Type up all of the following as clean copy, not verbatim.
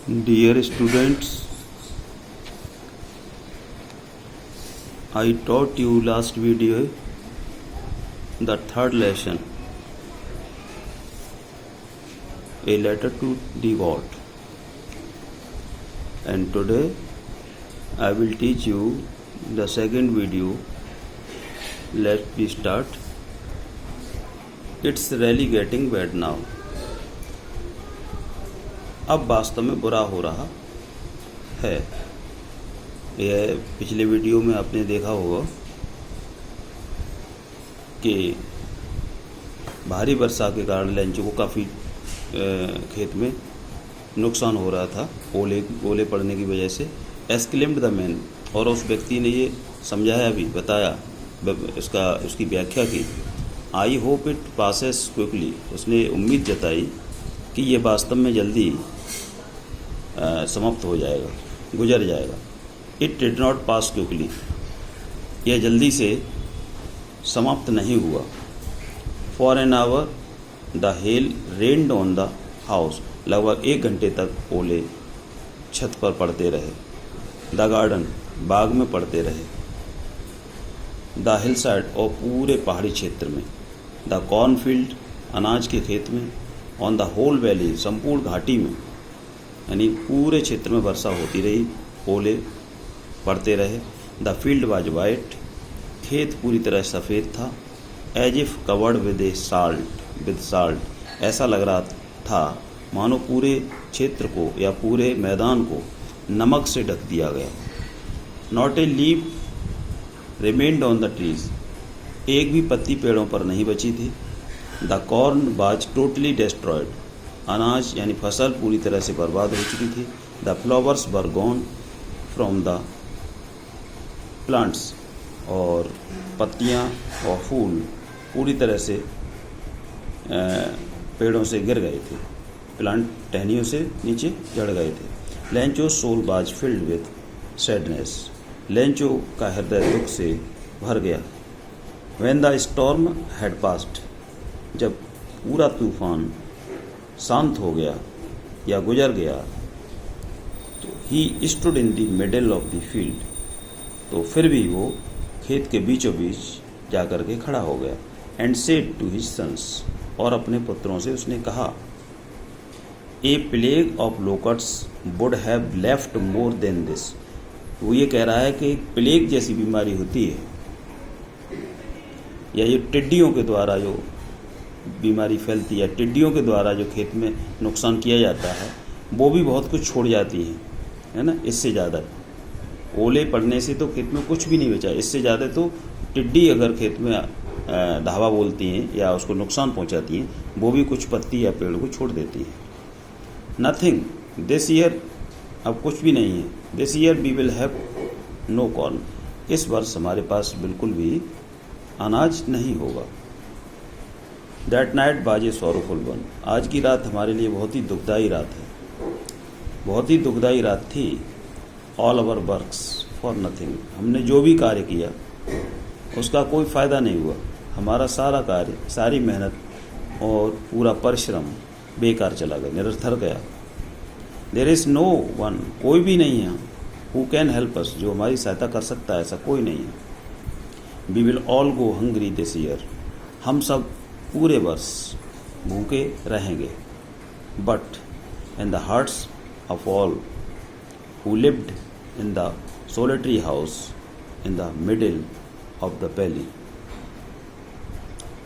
Dear students, I taught you last video the third lesson, a letter to the God, and today I will teach you the second video. Let's be start. It's really getting bad now. अब वास्तव में बुरा हो रहा है। यह पिछले video में आपने देखा होगा कि भारी वर्षा के कारण लेंचो को काफ़ी खेत में नुकसान हो रहा था ओले पड़ने की वजह से। एक्सक्लेम्ड द मैन, और उस व्यक्ति ने ये समझाया भी, बताया, उसकी व्याख्या की। I hope it passes quickly, उसने उम्मीद जताई कि ये वास्तव में जल्दी समाप्त हो जाएगा, गुजर जाएगा। It did not pass quickly, यह जल्दी से समाप्त नहीं हुआ। For an hour the hell rained on the house, लगभग 1 घंटे तक ओले छत पर पड़ते रहे। द गार्डन, बाग में पड़ते रहे। द हिल साइड, और पूरे पहाड़ी क्षेत्र में। द कॉर्नफील्ड, अनाज के खेत में। ऑन द होल वैली, संपूर्ण घाटी में, यानी पूरे क्षेत्र में वर्षा होती रही, ओले पड़ते रहे। द फील्ड वाज वाइट, खेत पूरी तरह सफ़ेद था। As if covered with salt, ऐसा लग रहा था मानो पूरे क्षेत्र को या पूरे मैदान को नमक से ढक दिया गया। Not a leaf remained on the trees, एक भी पत्ती पेड़ों पर नहीं बची थी। The corn was totally destroyed, अनाज यानी फसल पूरी तरह से बर्बाद हो चुकी थी। The flowers were gone from the plants, और पत्तियां और फूल पूरी तरह से पेड़ों से गिर गए थे, प्लांट टहनियों से नीचे जड़ गए थे। Lencho soul was filled with sadness, Lencho का हृदय दुख से भर गया। When the storm had passed, जब पूरा तूफान शांत हो गया या गुजर गया, तो he stood in the middle of the field, तो फिर भी वो खेत के बीचों बीच जाकर के खड़ा हो गया। And said to his sons, और अपने पुत्रों से उसने कहा, a plague of locusts would have left more than this, वो ये कह रहा है कि एक प्लेग जैसी बीमारी होती है, या ये टिड्डियों के द्वारा जो बीमारी फैलती है, टिड्डियों के द्वारा जो खेत में नुकसान किया जाता है, वो भी बहुत कुछ छोड़ जाती है ना। इससे ज़्यादा ओले पड़ने से तो खेत में कुछ भी नहीं बचा, इससे ज़्यादा तो टिड्डी अगर खेत में धावा बोलती हैं या उसको नुकसान पहुंचाती हैं, वो भी कुछ पत्ती या पेड़ को छोड़ देती हैं। नथिंग दिस ईयर, अब कुछ भी नहीं है। This year we will have no corn, इस वर्ष हमारे पास बिल्कुल भी अनाज नहीं होगा। That night was a sorrowful one, आज की रात हमारे लिए बहुत ही दुखदाई रात है, बहुत ही दुखदाई रात थी। All our works for nothing, हमने जो भी कार्य किया उसका कोई फ़ायदा नहीं हुआ, हमारा सारा कार्य, सारी मेहनत और पूरा परिश्रम बेकार चला गया, निरर्थक गया। देयर इज़ नो वन, कोई भी नहीं है, हु कैन हेल्प अस, जो हमारी सहायता कर सकता है, ऐसा कोई नहीं है। We will all go hungry this year, हम सब पूरे वर्ष भूखे रहेंगे। But in the hearts of all who lived in the solitary house in the middle of the valley,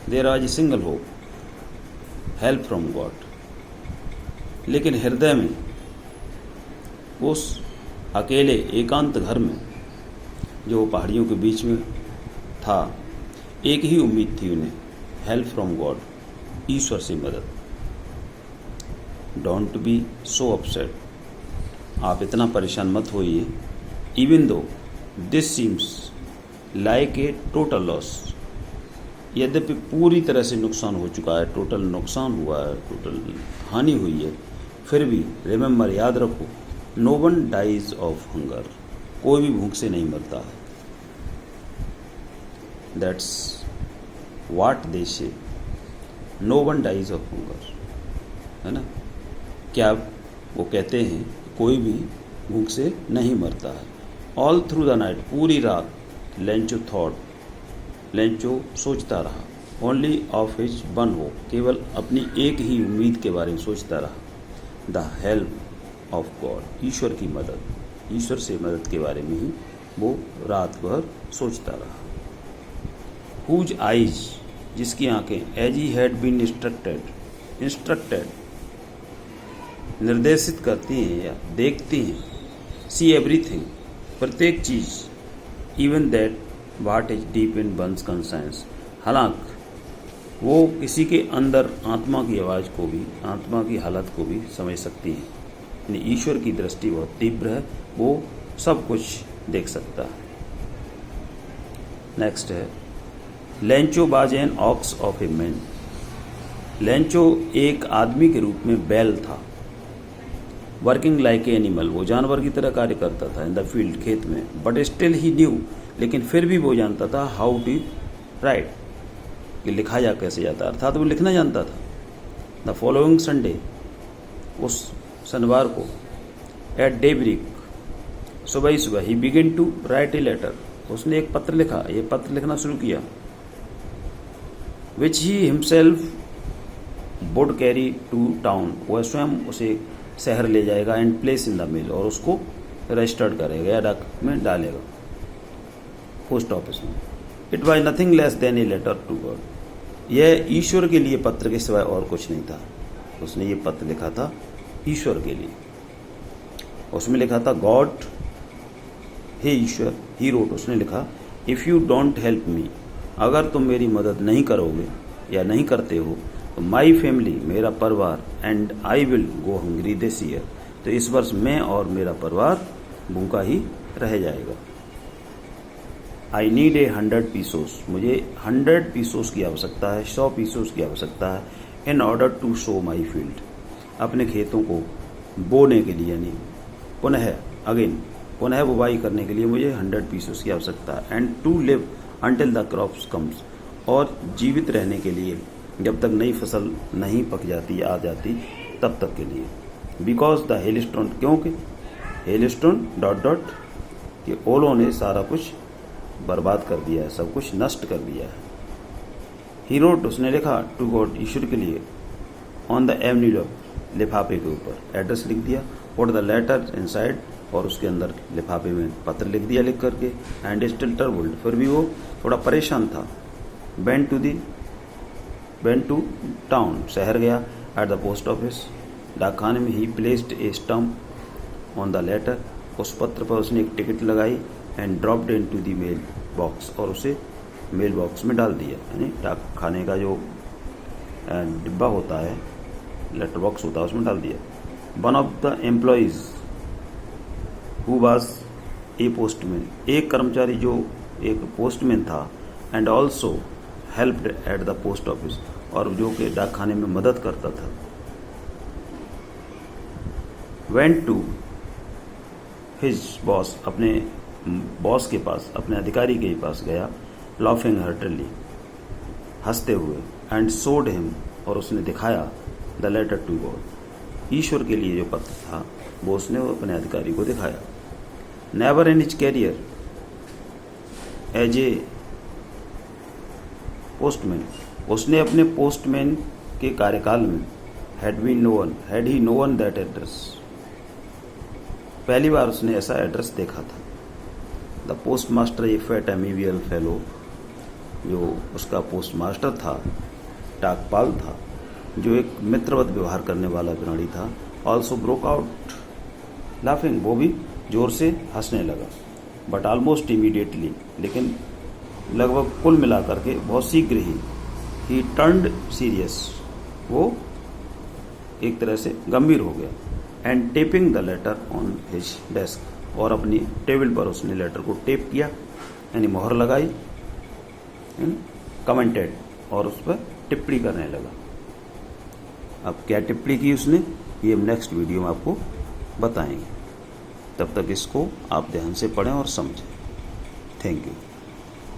there was a single hope, help from God. लेकिन हृदय में, उस अकेले एकांत घर में जो पहाड़ियों के बीच में था, एक ही उम्मीद थी उन्हें, हेल्प फ्रॉम गॉड, ईश्वर से मदद। डोंट बी सो अपसेट, आप इतना परेशान मत होइए। Even though this seems like a total loss, यद्यपि पूरी तरह से नुकसान हो चुका है, टोटल नुकसान हुआ है, टोटल हानि हुई है, फिर भी रिमेंबर, याद रखो, no one dies of hunger, कोई भी भूख से नहीं मरता है। That's what they say, no one dies of hunger, है ना। क्या वो कहते हैं कोई भी भूख से नहीं मरता है। ऑल थ्रू द नाइट, पूरी रात, लेंचो थॉट, लेंचो सोचता रहा। Only of his one hope, केवल अपनी एक ही उम्मीद के बारे में सोचता रहा। द हेल्प ऑफ गॉड, ईश्वर की मदद, ईश्वर से मदद के बारे में ही वो रात भर सोचता रहा। हुज आइज, जिसकी आंखें, as he had been instructed, निर्देशित करती हैं या देखती हैं, सी एवरीथिंग, प्रत्येक चीज, even that what is deep in one's conscience, हालांकि वो किसी के अंदर आत्मा की आवाज़ को भी, आत्मा की हालत को भी समझ सकती है। यानी ईश्वर की दृष्टि बहुत तीव्र है, वो सब कुछ देख सकता है। नेक्स्ट है, Lencho was an ox of a man, Lencho एक आदमी के रूप में बैल था। वर्किंग लाइक ए एनिमल, वो जानवर की तरह कार्य करता था इन द फील्ड, खेत में। बट स्टिल ही न्यू, लेकिन फिर भी वो जानता था हाउ टू राइट, कि लिखा जा कैसे जाता, अर्थात वो लिखना जानता था। द फॉलोइंग संडे, उस शनिवार को, एट डेब्रिक, सुबह ही सुबह, he begin to write a letter, उसने एक पत्र लिखा, ये पत्र लिखना शुरू किया। Which he himself would carry to town, वह स्वयं उसे शहर ले जाएगा, and place in the mail, और उसको रजिस्टर्ड करेगा या डाक में डालेगा, पोस्ट ऑफिस में। It was nothing less than a letter to God, यह ईश्वर के लिए पत्र के सिवाय और कुछ नहीं था। उसने ये पत्र लिखा था ईश्वर के लिए। उसमें लिखा था, God, hey Ishwar, he wrote, उसने लिखा, if you don't help me, अगर तुम मेरी मदद नहीं करोगे या नहीं करते हो, तो माई फैमिली, मेरा परिवार, and I will go hungry this year, तो इस वर्ष मैं और मेरा परिवार भूखा ही रह जाएगा। आई नीड ए 100 पीसोस, मुझे 100 पीसोस की आवश्यकता है, 100 पीसोस की आवश्यकता है, in order to show my field, अपने खेतों को बोने के लिए, यानी पुनः बुवाई करने के लिए मुझे 100 पीसोस की आवश्यकता है। And to live until the crops comes, और जीवित रहने के लिए जब तक नई फसल नहीं पक जाती, आ जाती, तब तक के लिए। बिकॉज द हेलस्टोन, क्योंकि हेलस्टोन डॉट डॉट, कि ओलों ने सारा कुछ बर्बाद कर दिया है, सब कुछ नष्ट कर दिया है। ही रोट, उसने लिखा, टू गॉड, ईश्वर के लिए, ऑन द एवन्यूलप, लिफाफे के ऊपर एड्रेस लिख दिया, और द लेटर इनसाइड, और उसके अंदर लिफाफे में पत्र लिख दिया लिख करके। एंड स्टिल ट्रबल्ड, फिर भी वो थोड़ा परेशान था। वेंट टू टाउन, शहर गया। एट द पोस्ट ऑफिस, डाकखाने में, he placed a stamp on the letter, उस पत्र पर उसने एक टिकट लगाई। And dropped into the mail box, और उसे मेल बॉक्स में डाल दिया, यानी डाकखाने का जो डिब्बा होता है, लेटर बॉक्स होता है, उसमें डाल दिया। One of the employees who was a postman, एक कर्मचारी जो एक पोस्टमैन था, and also helped at the post office, और जो कि डाकखाने में मदद करता था, वेंट टू हिज बॉस, अपने बॉस के पास, अपने अधिकारी के पास गया, लाफिंग हार्टली, हंसते हुए, एंड शोड हिम, और उसने दिखाया, द लेटर टू गॉड, ईश्वर के लिए जो पत्र था वो उसने अपने अधिकारी को दिखाया। Never in his career as a postman, उसने अपने पोस्टमैन के कार्यकाल में, had he known that address, पहली बार उसने ऐसा एड्रेस देखा था। The postmaster, a fat amiable fellow, जो उसका पोस्ट मास्टर था, डाकपाल था, जो एक मित्रवत व्यवहार करने वाला प्राणी था, ऑल्सो ब्रोक आउट लाफिंग, वो भी जोर से हंसने लगा। बट ऑलमोस्ट इमीडिएटली, लेकिन लगभग कुल मिलाकर के बहुत शीघ्र ही टर्न्ड सीरियस, वो एक तरह से गंभीर हो गया। And tapping the letter on his desk, और अपनी टेबल पर उसने लेटर को टेप किया, यानी मोहर लगाई, कमेंटेड, और उस पर टिप्पणी करने लगा। अब क्या टिप्पणी की उसने, ये नेक्स्ट वीडियो में आपको बताएंगे। तब तक इसको आप ध्यान से पढ़ें और समझें। Thank you.